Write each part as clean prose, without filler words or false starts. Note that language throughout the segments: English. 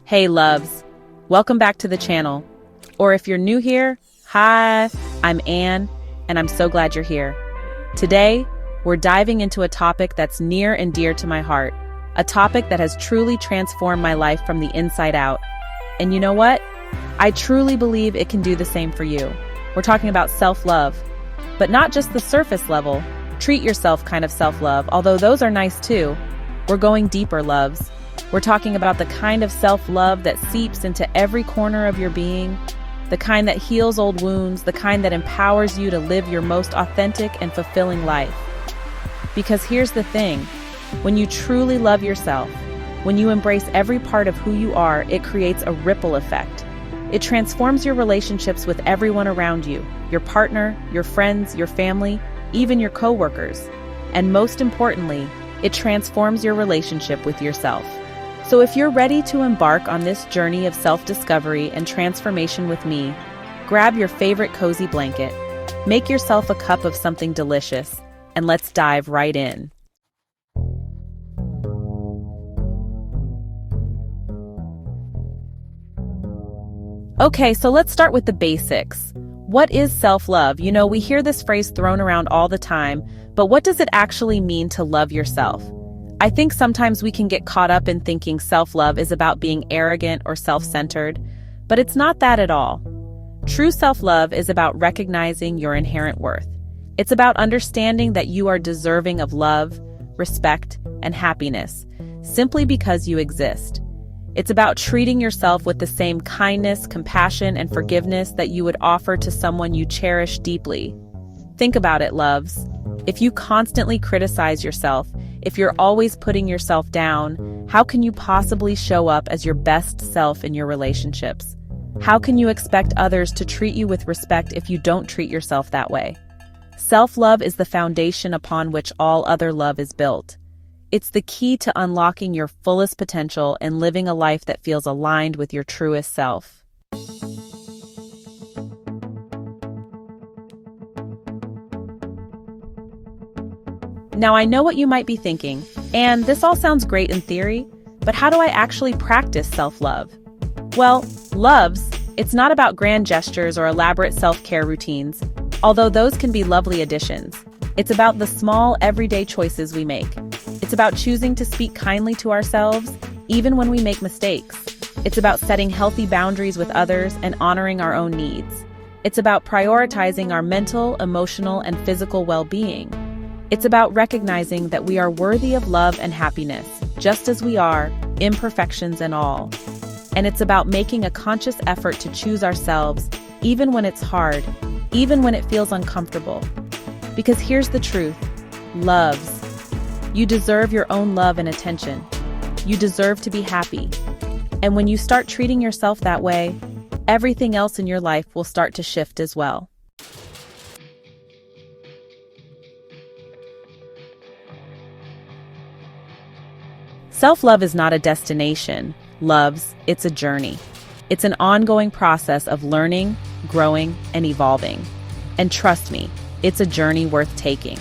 Hey loves, welcome back to the channel. Or if you're new here, hi, I'm Anne, and I'm so glad you're here. Today, we're diving into a topic that's near and dear to my heart, a topic that has truly transformed my life from the inside out. And you know what? I truly believe it can do the same for you. We're talking about self-love, but not just the surface level, treat yourself kind of self-love, although those are nice too. We're going deeper, loves. We're talking about the kind of self-love that seeps into every corner of your being, the kind that heals old wounds, the kind that empowers you to live your most authentic and fulfilling life. Because here's the thing, when you truly love yourself, when you embrace every part of who you are, it creates a ripple effect. It transforms your relationships with everyone around you, your partner, your friends, your family, even your coworkers. And most importantly, it transforms your relationship with yourself. So if you're ready to embark on this journey of self-discovery and transformation with me, grab your favorite cozy blanket, make yourself a cup of something delicious, and let's dive right in. Okay, so let's start with the basics. What is self-love? You know, we hear this phrase thrown around all the time, but what does it actually mean to love yourself? I think sometimes we can get caught up in thinking self-love is about being arrogant or self-centered, but it's not that at all. True self-love is about recognizing your inherent worth. It's about understanding that you are deserving of love, respect, and happiness, simply because you exist. It's about treating yourself with the same kindness, compassion, and forgiveness that you would offer to someone you cherish deeply. Think about it, loves. If you constantly criticize yourself, if you're always putting yourself down, how can you possibly show up as your best self in your relationships? How can you expect others to treat you with respect if you don't treat yourself that way? Self-love is the foundation upon which all other love is built. It's the key to unlocking your fullest potential and living a life that feels aligned with your truest self. Now, I know what you might be thinking, and this all sounds great in theory, but how do I actually practice self-love? Well, loves, it's not about grand gestures or elaborate self-care routines, although those can be lovely additions. It's about the small, everyday choices we make. It's about choosing to speak kindly to ourselves, even when we make mistakes. It's about setting healthy boundaries with others and honoring our own needs. It's about prioritizing our mental, emotional, and physical well-being. It's about recognizing that we are worthy of love and happiness, just as we are, imperfections and all. And it's about making a conscious effort to choose ourselves, even when it's hard, even when it feels uncomfortable. Because here's the truth, loves. You deserve your own love and attention. You deserve to be happy. And when you start treating yourself that way, everything else in your life will start to shift as well. Self-love is not a destination, loves, it's a journey. It's an ongoing process of learning, growing, and evolving. And trust me, it's a journey worth taking.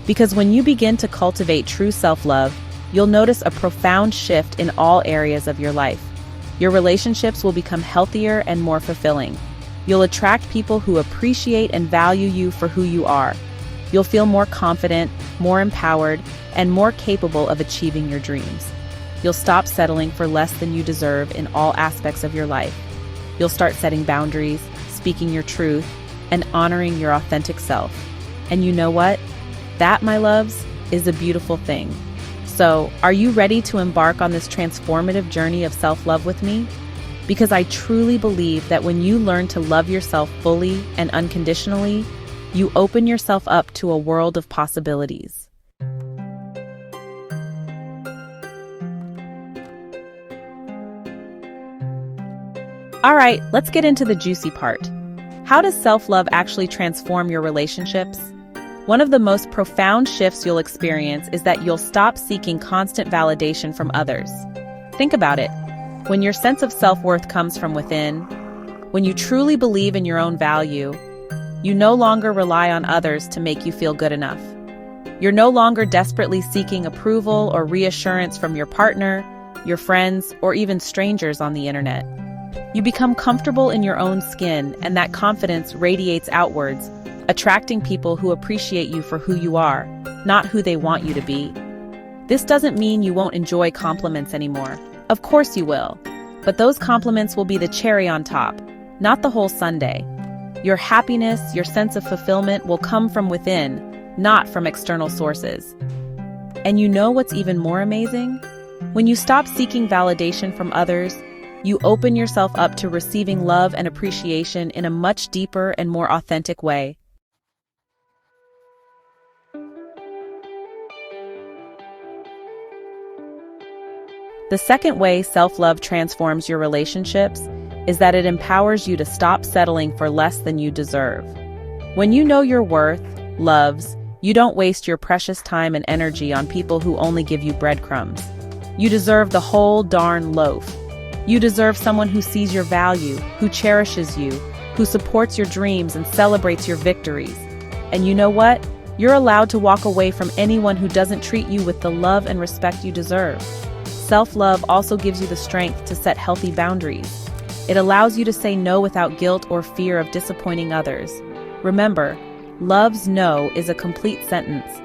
Because when you begin to cultivate true self-love, you'll notice a profound shift in all areas of your life. Your relationships will become healthier and more fulfilling. You'll attract people who appreciate and value you for who you are. You'll feel more confident, more empowered, and more capable of achieving your dreams. You'll stop settling for less than you deserve in all aspects of your life. You'll start setting boundaries, speaking your truth, and honoring your authentic self. And you know what? That, my loves, is a beautiful thing. So, are you ready to embark on this transformative journey of self-love with me? Because I truly believe that when you learn to love yourself fully and unconditionally, you open yourself up to a world of possibilities. All right, let's get into the juicy part. How does self-love actually transform your relationships? One of the most profound shifts you'll experience is that you'll stop seeking constant validation from others. Think about it. When your sense of self-worth comes from within, when you truly believe in your own value, you no longer rely on others to make you feel good enough. You're no longer desperately seeking approval or reassurance from your partner, your friends, or even strangers on the internet. You become comfortable in your own skin, and that confidence radiates outwards, attracting people who appreciate you for who you are, not who they want you to be. This doesn't mean you won't enjoy compliments anymore. Of course you will. But those compliments will be the cherry on top, not the whole sundae. Your happiness, your sense of fulfillment will come from within, not from external sources. And you know what's even more amazing? When you stop seeking validation from others, you open yourself up to receiving love and appreciation in a much deeper and more authentic way. The second way self-love transforms your relationships is that it empowers you to stop settling for less than you deserve. When you know your worth, loves, you don't waste your precious time and energy on people who only give you breadcrumbs. You deserve the whole darn loaf. You deserve someone who sees your value, who cherishes you, who supports your dreams and celebrates your victories. And you know what? You're allowed to walk away from anyone who doesn't treat you with the love and respect you deserve. Self-love also gives you the strength to set healthy boundaries. It allows you to say no without guilt or fear of disappointing others. Remember, love's no is a complete sentence.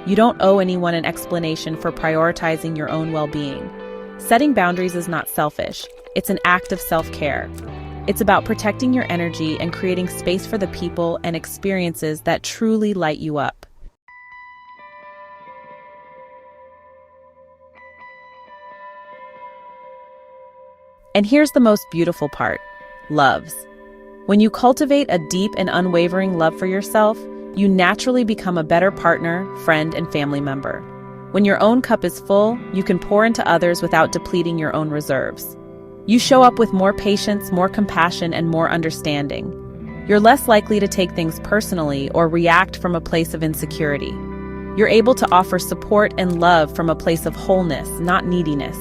You don't owe anyone an explanation for prioritizing your own well-being. Setting boundaries is not selfish. It's an act of self-care. It's about protecting your energy and creating space for the people and experiences that truly light you up. And here's the most beautiful part: loves. When you cultivate a deep and unwavering love for yourself, you naturally become a better partner, friend, and family member. When your own cup is full, you can pour into others without depleting your own reserves. You show up with more patience, more compassion, and more understanding. You're less likely to take things personally or react from a place of insecurity. You're able to offer support and love from a place of wholeness, not neediness.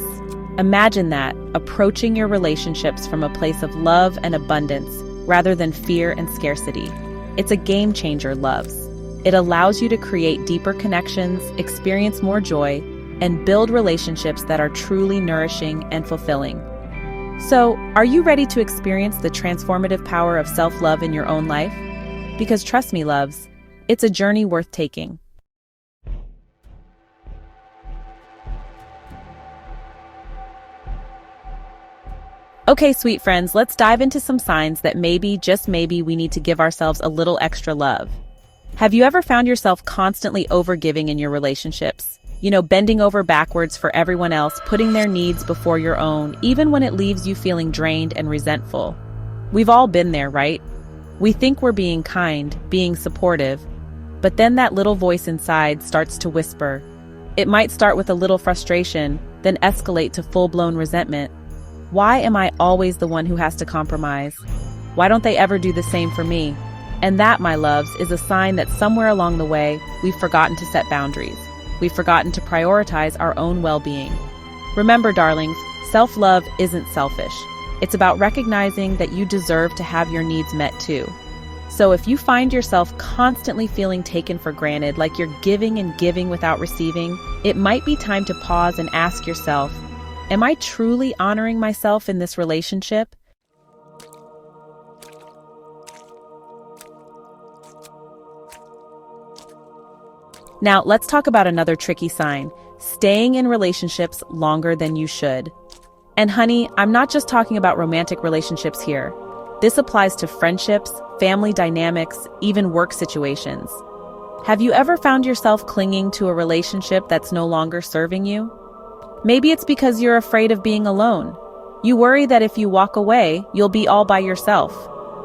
Imagine that, approaching your relationships from a place of love and abundance rather than fear and scarcity. It's a game changer, loves. It allows you to create deeper connections, experience more joy, and build relationships that are truly nourishing and fulfilling. So, are you ready to experience the transformative power of self-love in your own life? Because trust me, loves, it's a journey worth taking. Okay, sweet friends, let's dive into some signs that maybe, just maybe, we need to give ourselves a little extra love. Have you ever found yourself constantly overgiving in your relationships? Bending over backwards for everyone else, putting their needs before your own, even when it leaves you feeling drained and resentful. We've all been there, right? We think we're being kind, being supportive, but then that little voice inside starts to whisper. It might start with a little frustration, then escalate to full-blown resentment. Why am I always the one who has to compromise? Why don't they ever do the same for me? And that, my loves, is a sign that somewhere along the way, we've forgotten to set boundaries. We've forgotten to prioritize our own well-being. Remember, darlings, self-love isn't selfish. It's about recognizing that you deserve to have your needs met too. So if you find yourself constantly feeling taken for granted, like you're giving and giving without receiving, it might be time to pause and ask yourself, am I truly honoring myself in this relationship? Now, let's talk about another tricky sign: staying in relationships longer than you should. And honey, I'm not just talking about romantic relationships here. This applies to friendships, family dynamics, even work situations. Have you ever found yourself clinging to a relationship that's no longer serving you? Maybe it's because you're afraid of being alone. You worry that if you walk away, you'll be all by yourself.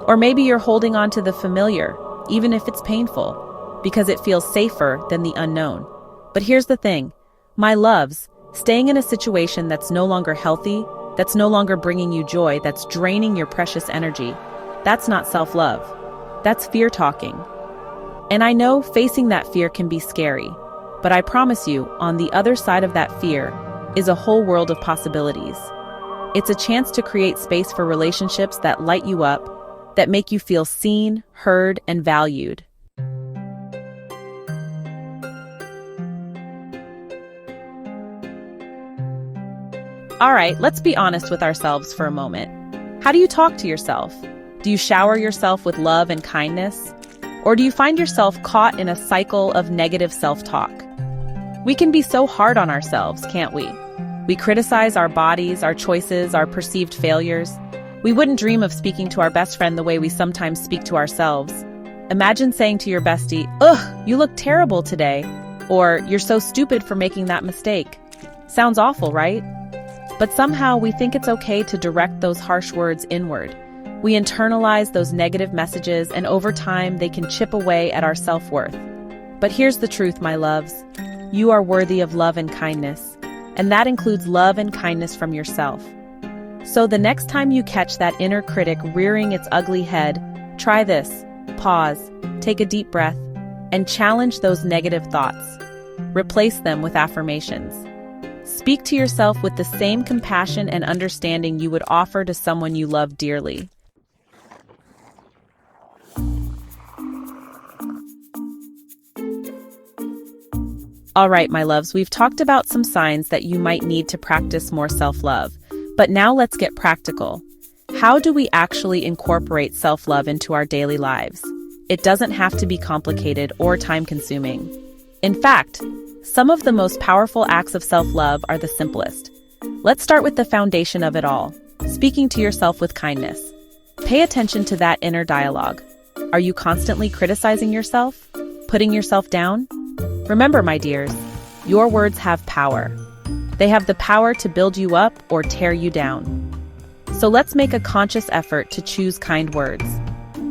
Or maybe you're holding on to the familiar, even if it's painful, because it feels safer than the unknown. But here's the thing, my loves, staying in a situation that's no longer healthy, that's no longer bringing you joy, that's draining your precious energy, that's not self-love. That's fear talking. And I know facing that fear can be scary, but I promise you, on the other side of that fear is a whole world of possibilities. It's a chance to create space for relationships that light you up, that make you feel seen, heard, and valued. All right, let's be honest with ourselves for a moment. How do you talk to yourself? Do you shower yourself with love and kindness? Or do you find yourself caught in a cycle of negative self-talk? We can be so hard on ourselves, can't we? We criticize our bodies, our choices, our perceived failures. We wouldn't dream of speaking to our best friend the way we sometimes speak to ourselves. Imagine saying to your bestie, "Ugh, you look terrible today," or "You're so stupid for making that mistake." Sounds awful, right? But somehow we think it's okay to direct those harsh words inward. We internalize those negative messages, and over time they can chip away at our self-worth. But here's the truth, my loves. You are worthy of love and kindness, and that includes love and kindness from yourself. So the next time you catch that inner critic rearing its ugly head, try this. Pause, take a deep breath, and challenge those negative thoughts. Replace them with affirmations. Speak to yourself with the same compassion and understanding you would offer to someone you love dearly. All right, my loves, we've talked about some signs that you might need to practice more self-love. But now let's get practical. How do we actually incorporate self-love into our daily lives? It doesn't have to be complicated or time-consuming. In fact, some of the most powerful acts of self-love are the simplest. Let's start with the foundation of it all, speaking to yourself with kindness. Pay attention to that inner dialogue. Are you constantly criticizing yourself? Putting yourself down? Remember, my dears, your words have power. They have the power to build you up or tear you down. So let's make a conscious effort to choose kind words.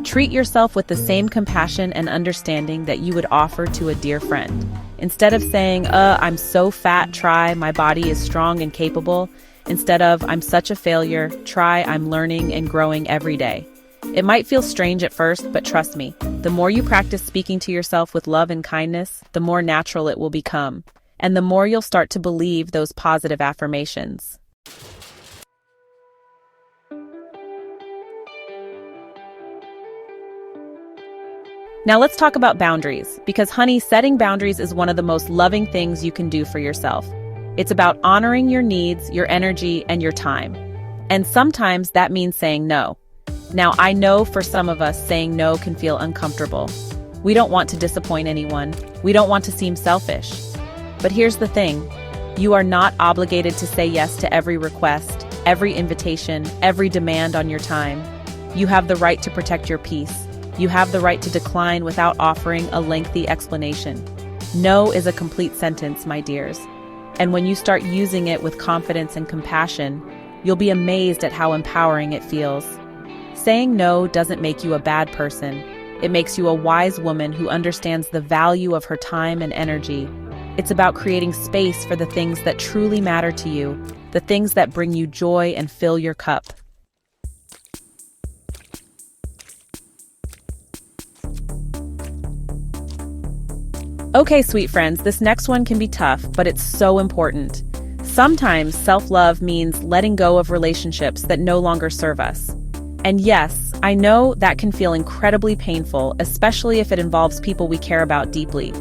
Treat yourself with the same compassion and understanding that you would offer to a dear friend. Instead of saying, I'm so fat, try, my body is strong and capable. Instead of, I'm such a failure, try, I'm learning and growing every day. It might feel strange at first, but trust me, the more you practice speaking to yourself with love and kindness, the more natural it will become. And the more you'll start to believe those positive affirmations. Now let's talk about boundaries, because honey, setting boundaries is one of the most loving things you can do for yourself. It's about honoring your needs, your energy, and your time. And sometimes that means saying no. Now, I know for some of us, saying no can feel uncomfortable. We don't want to disappoint anyone. We don't want to seem selfish. But here's the thing. You are not obligated to say yes to every request, every invitation, every demand on your time. You have the right to protect your peace. You have the right to decline without offering a lengthy explanation. No is a complete sentence, my dears. And when you start using it with confidence and compassion, you'll be amazed at how empowering it feels. Saying no doesn't make you a bad person. It makes you a wise woman who understands the value of her time and energy. It's about creating space for the things that truly matter to you, the things that bring you joy and fill your cup. Okay, sweet friends, this next one can be tough, but it's so important. Sometimes self-love means letting go of relationships that no longer serve us. And yes, I know that can feel incredibly painful, especially if it involves people we care about deeply.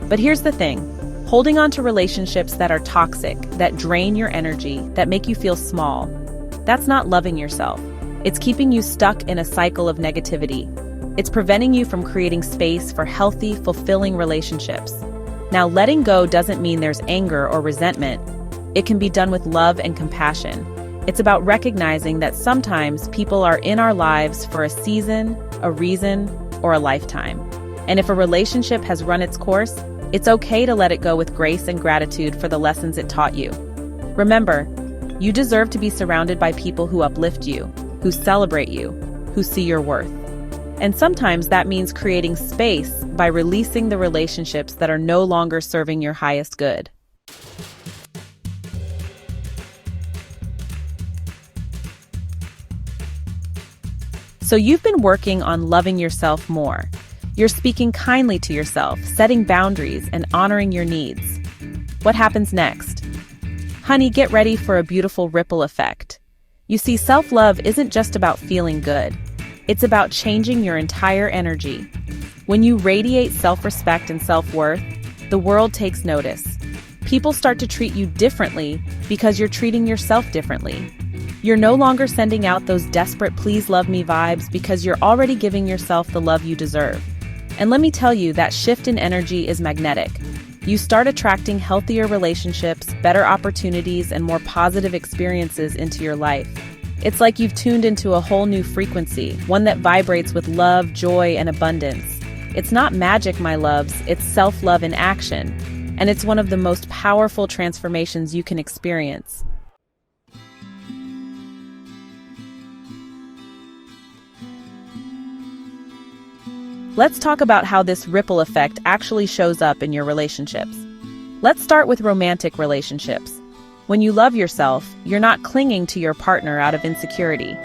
But here's the thing. Holding on to relationships that are toxic, that drain your energy, that make you feel small, that's not loving yourself. It's keeping you stuck in a cycle of negativity. It's preventing you from creating space for healthy, fulfilling relationships. Now, letting go doesn't mean there's anger or resentment. It can be done with love and compassion. It's about recognizing that sometimes people are in our lives for a season, a reason, or a lifetime. And if a relationship has run its course, it's okay to let it go with grace and gratitude for the lessons it taught you. Remember, you deserve to be surrounded by people who uplift you, who celebrate you, who see your worth. And sometimes that means creating space by releasing the relationships that are no longer serving your highest good. So you've been working on loving yourself more. You're speaking kindly to yourself, setting boundaries, and honoring your needs. What happens next? Honey, get ready for a beautiful ripple effect. You see, self-love isn't just about feeling good. It's about changing your entire energy. When you radiate self-respect and self-worth, the world takes notice. People start to treat you differently because you're treating yourself differently. You're no longer sending out those desperate please love me vibes because you're already giving yourself the love you deserve. And let me tell you, that shift in energy is magnetic. You start attracting healthier relationships, better opportunities, and more positive experiences into your life. It's like you've tuned into a whole new frequency, one that vibrates with love, joy, and abundance. It's not magic, my loves, it's self-love in action. And it's one of the most powerful transformations you can experience. Let's talk about how this ripple effect actually shows up in your relationships. Let's start with romantic relationships. When you love yourself, you're not clinging to your partner out of insecurity.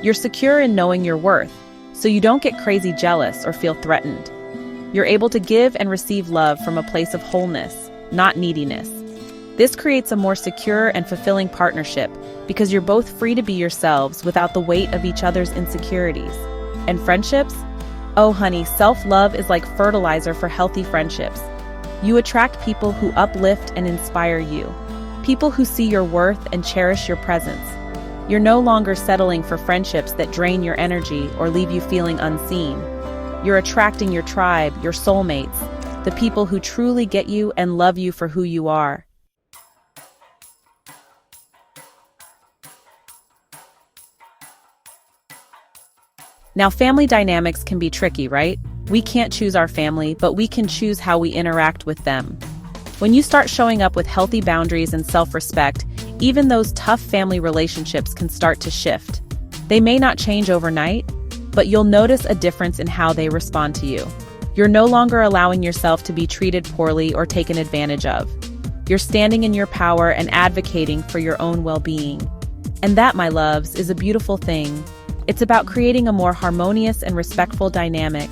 You're secure in knowing your worth, so you don't get crazy jealous or feel threatened. You're able to give and receive love from a place of wholeness, not neediness. This creates a more secure and fulfilling partnership because you're both free to be yourselves without the weight of each other's insecurities. And friendships? Oh honey, self-love is like fertilizer for healthy friendships. You attract people who uplift and inspire you. People who see your worth and cherish your presence. You're no longer settling for friendships that drain your energy or leave you feeling unseen. You're attracting your tribe, your soulmates, the people who truly get you and love you for who you are. Now, family dynamics can be tricky, right? We can't choose our family, but we can choose how we interact with them. When you start showing up with healthy boundaries and self-respect, even those tough family relationships can start to shift. They may not change overnight, but you'll notice a difference in how they respond to you. You're no longer allowing yourself to be treated poorly or taken advantage of. You're standing in your power and advocating for your own well-being. And that, my loves, is a beautiful thing. It's about creating a more harmonious and respectful dynamic,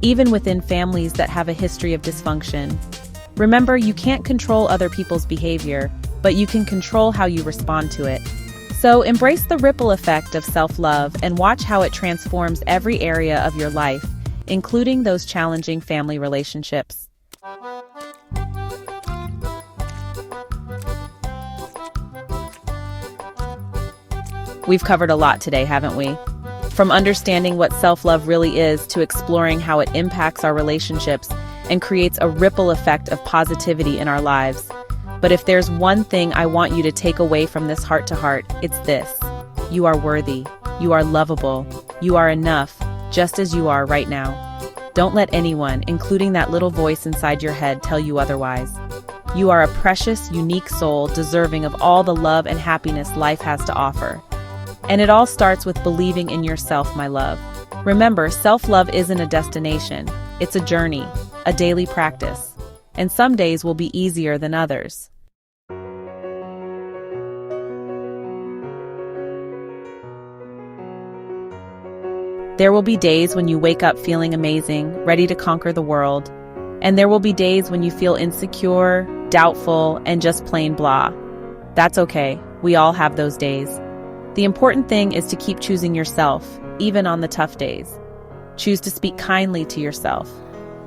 even within families that have a history of dysfunction. Remember, you can't control other people's behavior, but you can control how you respond to it. So embrace the ripple effect of self-love and watch how it transforms every area of your life, including those challenging family relationships. We've covered a lot today, haven't we? From understanding what self-love really is to exploring how it impacts our relationships and creates a ripple effect of positivity in our lives. But if there's one thing I want you to take away from this heart-to-heart, it's this. You are worthy. You are lovable. You are enough, just as you are right now. Don't let anyone, including that little voice inside your head, tell you otherwise. You are a precious, unique soul deserving of all the love and happiness life has to offer. And it all starts with believing in yourself, my love. Remember, self-love isn't a destination. It's a journey, a daily practice. And some days will be easier than others. There will be days when you wake up feeling amazing, ready to conquer the world. And there will be days when you feel insecure, doubtful, and just plain blah. That's okay. We all have those days. The important thing is to keep choosing yourself, even on the tough days. Choose to speak kindly to yourself.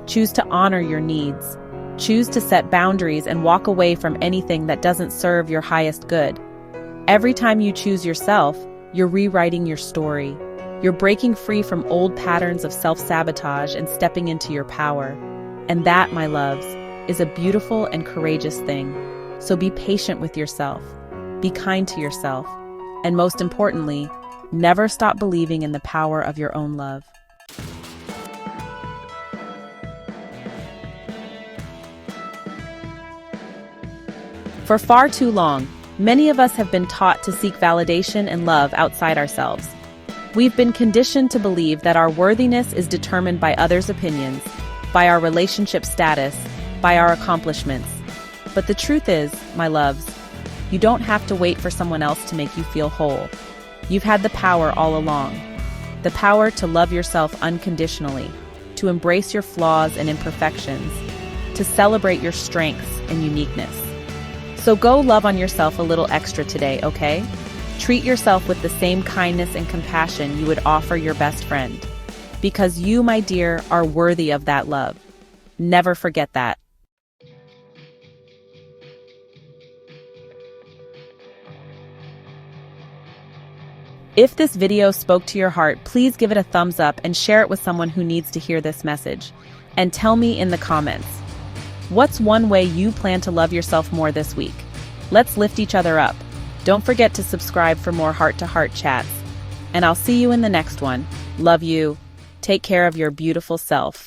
Choose to honor your needs. Choose to set boundaries and walk away from anything that doesn't serve your highest good. Every time you choose yourself, you're rewriting your story. You're breaking free from old patterns of self-sabotage and stepping into your power. And that, my loves, is a beautiful and courageous thing. So be patient with yourself. Be kind to yourself. And most importantly, never stop believing in the power of your own love. For far too long, many of us have been taught to seek validation and love outside ourselves. We've been conditioned to believe that our worthiness is determined by others' opinions, by our relationship status, by our accomplishments. But the truth is, my loves, you don't have to wait for someone else to make you feel whole. You've had the power all along. The power to love yourself unconditionally, to embrace your flaws and imperfections, to celebrate your strengths and uniqueness. So go love on yourself a little extra today, okay? Treat yourself with the same kindness and compassion you would offer your best friend. Because you, my dear, are worthy of that love. Never forget that. If this video spoke to your heart, please give it a thumbs up and share it with someone who needs to hear this message. And tell me in the comments, what's one way you plan to love yourself more this week? Let's lift each other up. Don't forget to subscribe for more heart-to-heart chats. And I'll see you in the next one. Love you. Take care of your beautiful self.